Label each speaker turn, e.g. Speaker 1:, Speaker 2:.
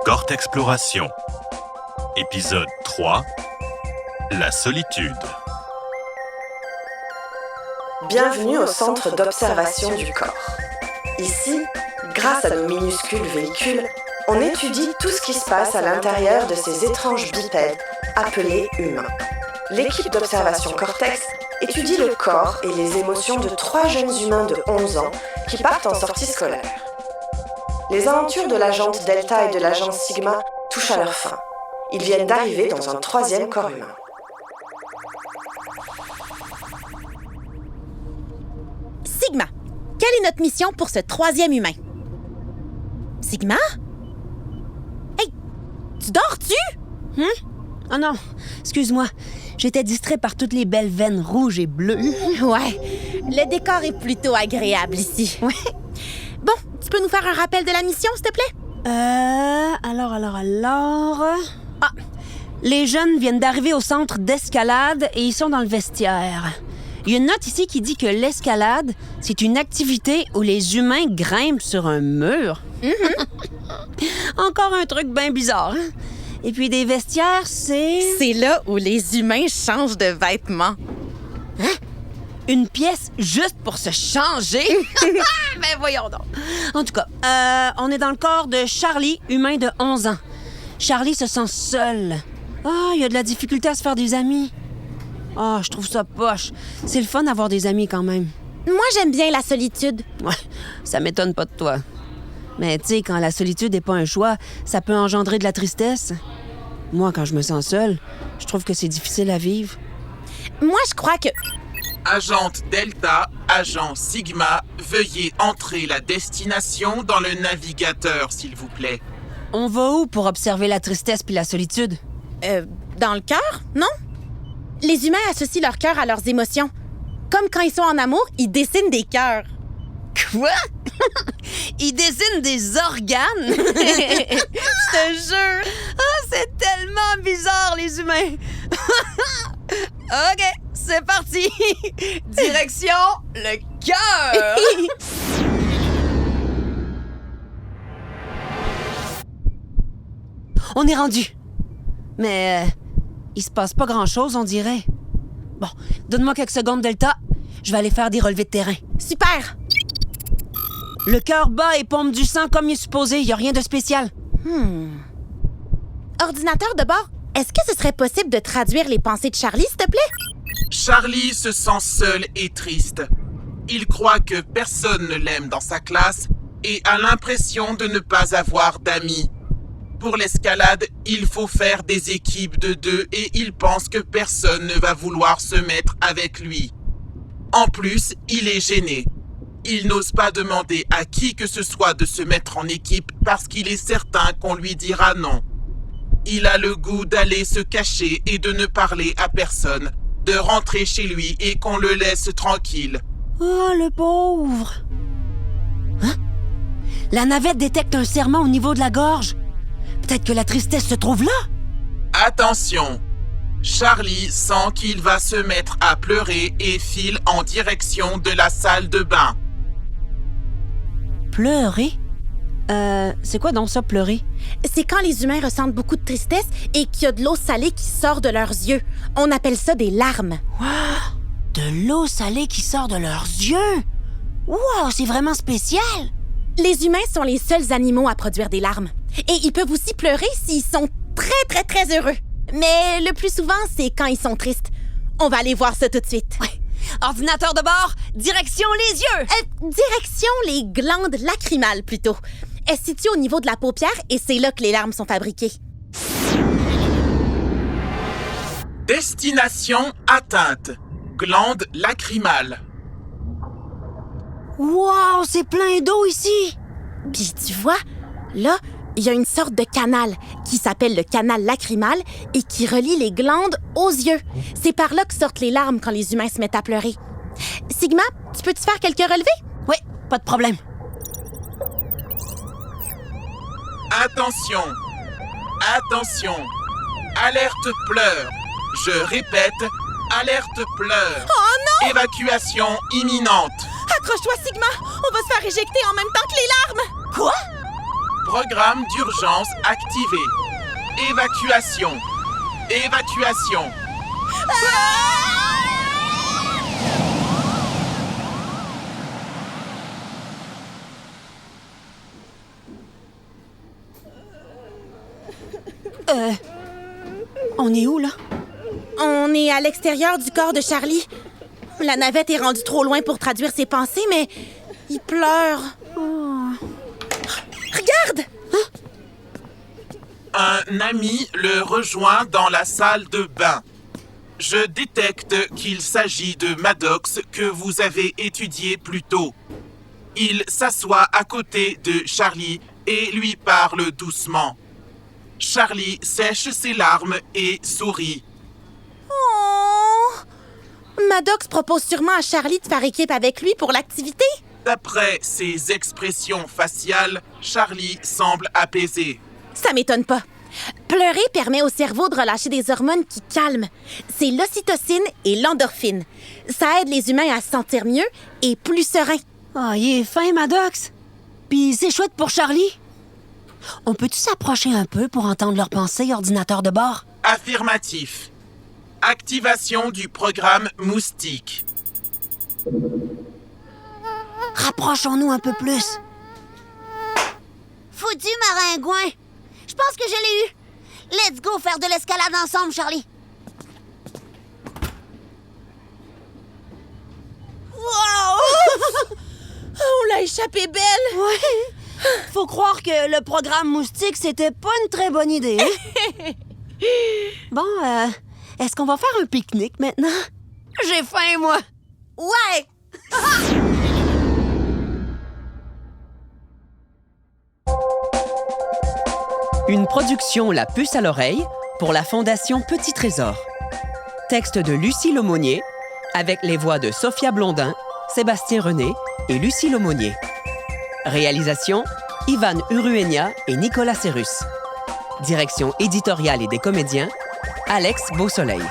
Speaker 1: Corte Exploration. Épisode 3. La solitude.
Speaker 2: Bienvenue au centre d'observation du corps. Ici, grâce à nos minuscules véhicules, on étudie tout ce qui se passe à l'intérieur de ces étranges bipèdes appelés humains. L'équipe d'observation Cortex étudie le corps et les émotions de 3 jeunes humains de 11 ans qui partent en sortie scolaire. Les aventures de l'agente Delta et de l'agent Sigma touchent à leur fin. Ils viennent d'arriver dans un 3e corps humain.
Speaker 3: Sigma, quelle est notre mission pour ce 3e humain? Sigma? Hey, tu dors-tu?
Speaker 4: Oh non, excuse-moi. J'étais distrait par toutes les belles veines rouges et bleues.
Speaker 3: Ouais, le décor est plutôt agréable ici.
Speaker 4: Ouais.
Speaker 3: Bon, tu peux nous faire un rappel de la mission, s'il te plaît?
Speaker 4: Alors... Ah, les jeunes viennent d'arriver au centre d'escalade et ils sont dans le vestiaire. Il y a une note ici qui dit que l'escalade, c'est une activité où les humains grimpent sur un mur. Encore un truc bien bizarre. Hein? Et puis des vestiaires,
Speaker 3: C'est là où les humains changent de vêtements.
Speaker 4: Hein? Une pièce juste pour se changer? Ben voyons donc. En tout cas, on est dans le corps de Charlie, humain de 11 ans. Charlie se sent seul. Il y a de la difficulté à se faire des amis. Je trouve ça poche. C'est le fun d'avoir des amis quand même.
Speaker 3: Moi, j'aime bien la solitude.
Speaker 4: Ouais, ça m'étonne pas de toi. Mais tu sais, quand la solitude n'est pas un choix, ça peut engendrer de la tristesse. Moi, quand je me sens seule, je trouve que c'est difficile à vivre.
Speaker 3: Moi, je crois que...
Speaker 5: Agente Delta, agent Sigma, veuillez entrer la destination dans le navigateur, s'il vous plaît.
Speaker 4: On va où pour observer la tristesse puis la solitude?
Speaker 3: Dans le cœur, non? Les humains associent leur cœur à leurs émotions. Comme quand ils sont en amour, ils dessinent des cœurs.
Speaker 4: Quoi? Ils dessinent des organes? Je te jure! C'est tellement bizarre, les humains! OK, c'est parti! Direction le cœur! On est rendu. Mais il se passe pas grand-chose, on dirait. Bon, donne-moi quelques secondes, Delta. Je vais aller faire des relevés de terrain.
Speaker 3: Super!
Speaker 4: Le cœur bat et pompe du sang comme il est supposé. Il n'y a rien de spécial.
Speaker 3: Ordinateur de bord, est-ce que ce serait possible de traduire les pensées de Charlie, s'il te plaît?
Speaker 5: Charlie se sent seul et triste. Il croit que personne ne l'aime dans sa classe et a l'impression de ne pas avoir d'amis. Pour l'escalade, il faut faire des équipes de 2 et il pense que personne ne va vouloir se mettre avec lui. En plus, il est gêné. Il n'ose pas demander à qui que ce soit de se mettre en équipe parce qu'il est certain qu'on lui dira non. Il a le goût d'aller se cacher et de ne parler à personne, de rentrer chez lui et qu'on le laisse tranquille.
Speaker 4: Oh, le pauvre! Hein? La navette détecte un serrement au niveau de la gorge. Peut-être que la tristesse se trouve là?
Speaker 5: Attention! Charlie sent qu'il va se mettre à pleurer et file en direction de la salle de bain.
Speaker 4: Pleurer? C'est quoi donc ça, pleurer?
Speaker 3: C'est quand les humains ressentent beaucoup de tristesse et qu'il y a de l'eau salée qui sort de leurs yeux. On appelle ça des larmes.
Speaker 4: Wow! De l'eau salée qui sort de leurs yeux? Wow, c'est vraiment spécial!
Speaker 3: Les humains sont les seuls animaux à produire des larmes. Et ils peuvent aussi pleurer s'ils sont très, très, très heureux. Mais le plus souvent, c'est quand ils sont tristes. On va aller voir ça tout de suite.
Speaker 4: Ouais. Ordinateur de bord, direction les yeux!
Speaker 3: Direction les glandes lacrymales, plutôt. Elles se situent au niveau de la paupière et c'est là que les larmes sont fabriquées.
Speaker 5: Destination atteinte. Glande lacrymale.
Speaker 4: Wow, c'est plein d'eau ici!
Speaker 3: Puis tu vois, là, il y a une sorte de canal qui s'appelle le canal lacrymal et qui relie les glandes aux yeux. C'est par là que sortent les larmes quand les humains se mettent à pleurer. Sigma, tu peux-tu faire quelques relevés?
Speaker 4: Oui, pas de problème.
Speaker 5: Attention! Attention! Alerte pleure. Je répète, alerte pleure.
Speaker 3: Oh non!
Speaker 5: Évacuation imminente.
Speaker 3: Accroche-toi, Sigma! On va se faire éjecter en même temps que les larmes!
Speaker 4: Quoi?
Speaker 5: Programme d'urgence activé. Évacuation. Évacuation.
Speaker 4: On est où, là?
Speaker 3: On est à l'extérieur du corps de Charlie. La navette est rendue trop loin pour traduire ses pensées, mais il pleure. Oh. Regarde!
Speaker 5: Un ami le rejoint dans la salle de bain. Je détecte qu'il s'agit de Maddox que vous avez étudié plus tôt. Il s'assoit à côté de Charlie et lui parle doucement. Charlie sèche ses larmes et sourit.
Speaker 3: Oh! Maddox propose sûrement à Charlie de faire équipe avec lui pour l'activité.
Speaker 5: D'après ses expressions faciales, Charlie semble apaisé.
Speaker 3: Ça m'étonne pas. Pleurer permet au cerveau de relâcher des hormones qui calment. C'est l'ocytocine et l'endorphine. Ça aide les humains à se sentir mieux et plus sereins.
Speaker 4: Oh, il est fin, Maddox. Puis c'est chouette pour Charlie. On peut-tu s'approcher un peu pour entendre leurs pensées, ordinateur de bord?
Speaker 5: Affirmatif. Activation du programme Moustique.
Speaker 4: Rapprochons-nous un peu plus.
Speaker 6: Foutu maringouin! Je pense que je l'ai eu. Let's go faire de l'escalade ensemble, Charlie.
Speaker 3: Wow! On l'a échappé belle!
Speaker 4: Ouais. Faut croire que le programme moustique, c'était pas une très bonne idée. Hein? Bon, est-ce qu'on va faire un pique-nique maintenant? J'ai faim, moi.
Speaker 6: Ouais!
Speaker 7: Une production La Puce à l'oreille pour la Fondation Petit Trésor. Texte de Lucie Lemonnier, avec les voix de Sophia Blondin, Sébastien René et Lucie Lemonnier. Réalisation, Ivan Uruenia et Nicolas Serrus. Direction éditoriale et des comédiens, Alex Beausoleil.